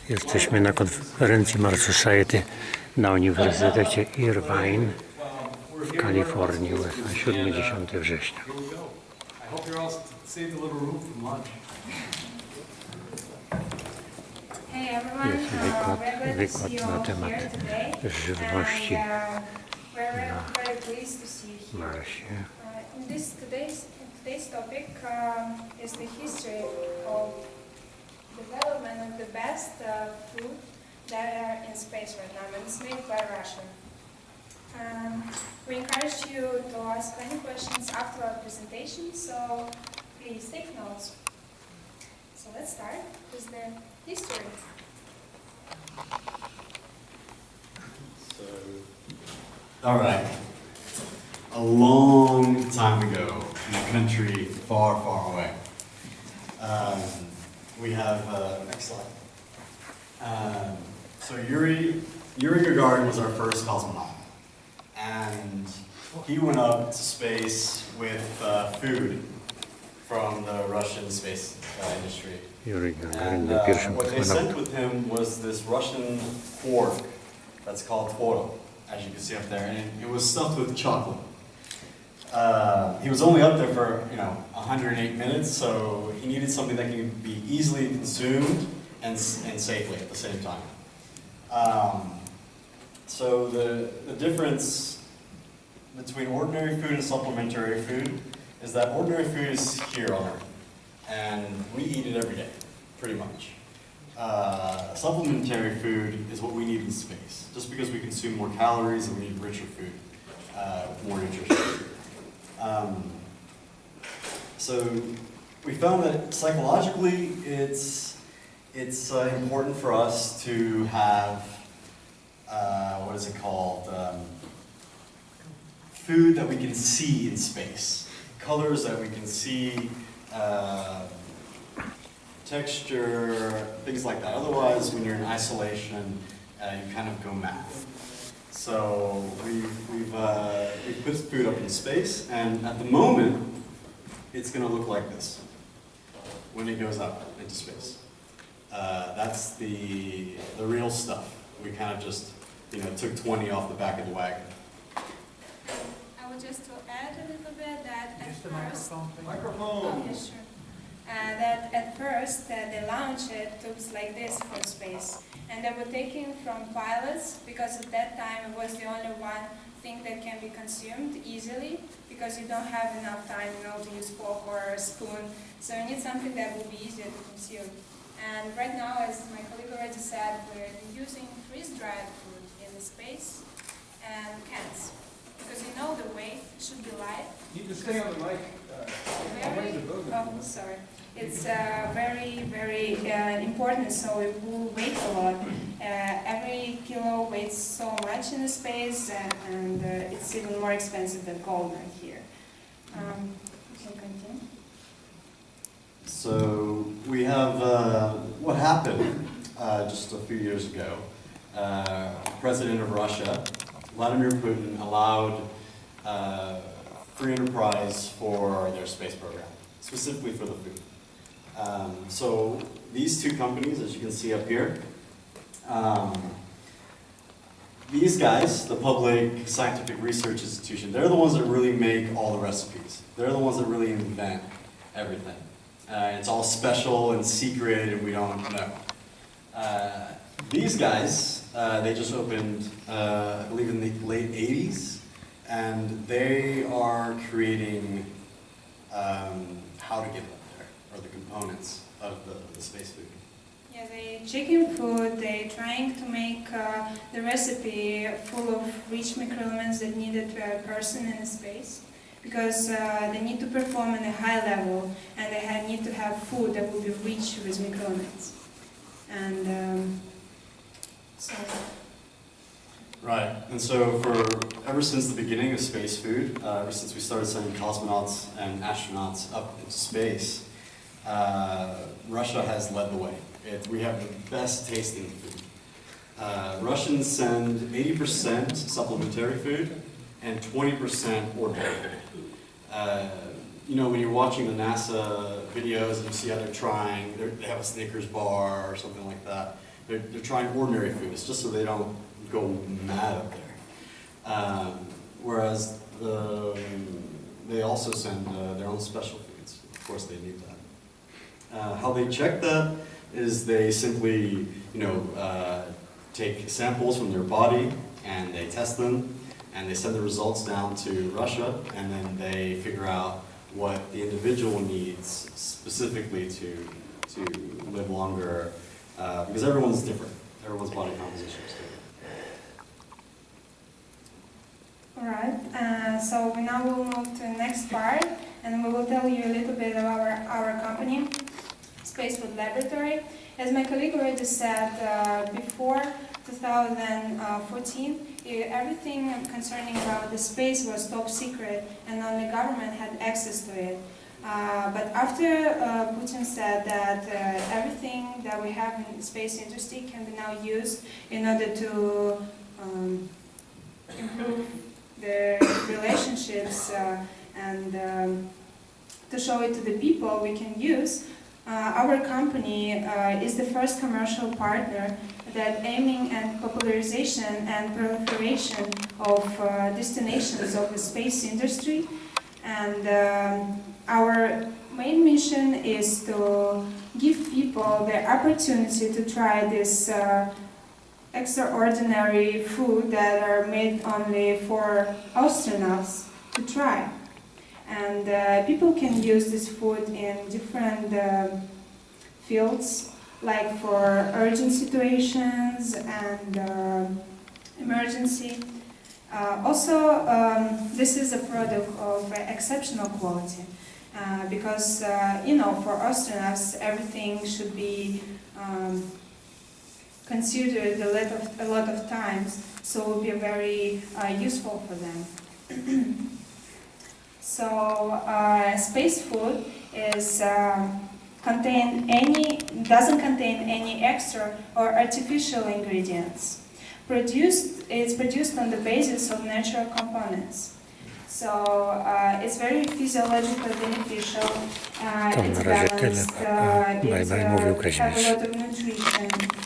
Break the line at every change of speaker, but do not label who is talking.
Jesteśmy na konferencji Mars Society na Uniwersytecie Irvine w Kalifornii, USA, 7-10 września. Jest wykład na temat żywności na Marsie.
Today's topic is the history of development of the best food that are in space right now, and it's made by Russia. We encourage you to ask any questions after our presentation, so please take notes. So let's start with the history.
All right. A long time ago, in a country far, far away, we have, next slide. So Yuri Gagarin was our first cosmonaut, and he went up to space with food from the Russian space industry. And what they sent with him was this Russian fork that's called tvoro, as you can see up there, and it was stuffed with chocolate. He was only up there for 108 minutes, so he needed something that could be easily consumed and safely at the same time. So the difference between ordinary food and supplementary food is that ordinary food is here on Earth, and we eat it every day, pretty much. Supplementary food is what we need in space, just because we consume more calories and we need richer food, more nutrition. So we found that psychologically it's important for us to have, what is it called, food that we can see in space, colors that we can see, texture, things like that. Otherwise, when you're in isolation, you kind of go mad. So we've put food up in space, and at the moment, it's going to look like this when it goes up into space. That's the real stuff. We kind of just took 20 off the back of the wagon.
I would just to add a little bit that at first,
Microphone.
Oh, yes, sure. That at first they launched tubes like this from space, and they were taken from pilots because at that time it was the only one thing that can be consumed easily because you don't have enough time, to use fork or a spoon. So you need something that will be easier to consume. And right now, as my colleague already said, we're using freeze-dried food in the space and cans because the weight should be light.
You can stay on the mic.
Sorry. It's very, very important, so it will weigh a lot. Every kilo weighs so much in the space, and it's even more expensive than gold right here. You can continue.
So we have what happened just a few years ago. President of Russia, Vladimir Putin, allowed free enterprise for their space program, specifically for the food. So these two companies, as you can see up here, these guys, the Public Scientific Research Institution, they're the ones that really make all the recipes. They're the ones that really invent everything. It's all special and secret and we don't know. These guys, they just opened, I believe in the late 80s, and they are creating how to get up there, or the components of the space food.
Yeah, they chicken food, they're trying to make the recipe full of rich microelements that needed to a person in space. Because they need to perform at a high level, and they need to have food that will be rich with microelements. And so...
Right, and so ever since the beginning of space food, ever since we started sending cosmonauts and astronauts up into space, Russia has led the way. We have the best tasting food. Russians send 80% supplementary food and 20% ordinary food. When you're watching the NASA videos and you see how they're trying, they have a Snickers bar or something like that. They're trying ordinary foods just so they don't go mad up there. Whereas they also send their own special foods. Of course, they need that. How they check that is they simply, take samples from their body and they test them and they send the results down to Russia, and then they figure out what the individual needs specifically to live longer, because everyone's different. Everyone's body composition is different.
All right, so we now will move to the next part, and we will tell you a little bit about our company, Space Food Laboratory. As my colleague already said, before 2014, everything concerning about the space was top secret, and only government had access to it. But after Putin said that everything that we have in the space industry can be now used in order to improve the relationships and to show it to the people we can use, our company is the first commercial partner that aiming at popularization and proliferation of destinations of the space industry. And our main mission is to give people the opportunity to try this extraordinary food that are made only for astronauts to try. And people can use this food in different fields, like for urgent situations and emergency. Also, this is a product of exceptional quality because, for astronauts, everything should be considered a lot of times, so it will be very useful for them. So, space food is doesn't contain any extra or artificial ingredients. It's produced on the basis of natural components. So it's very physiologically beneficial. It's balanced. It has a lot of nutrition.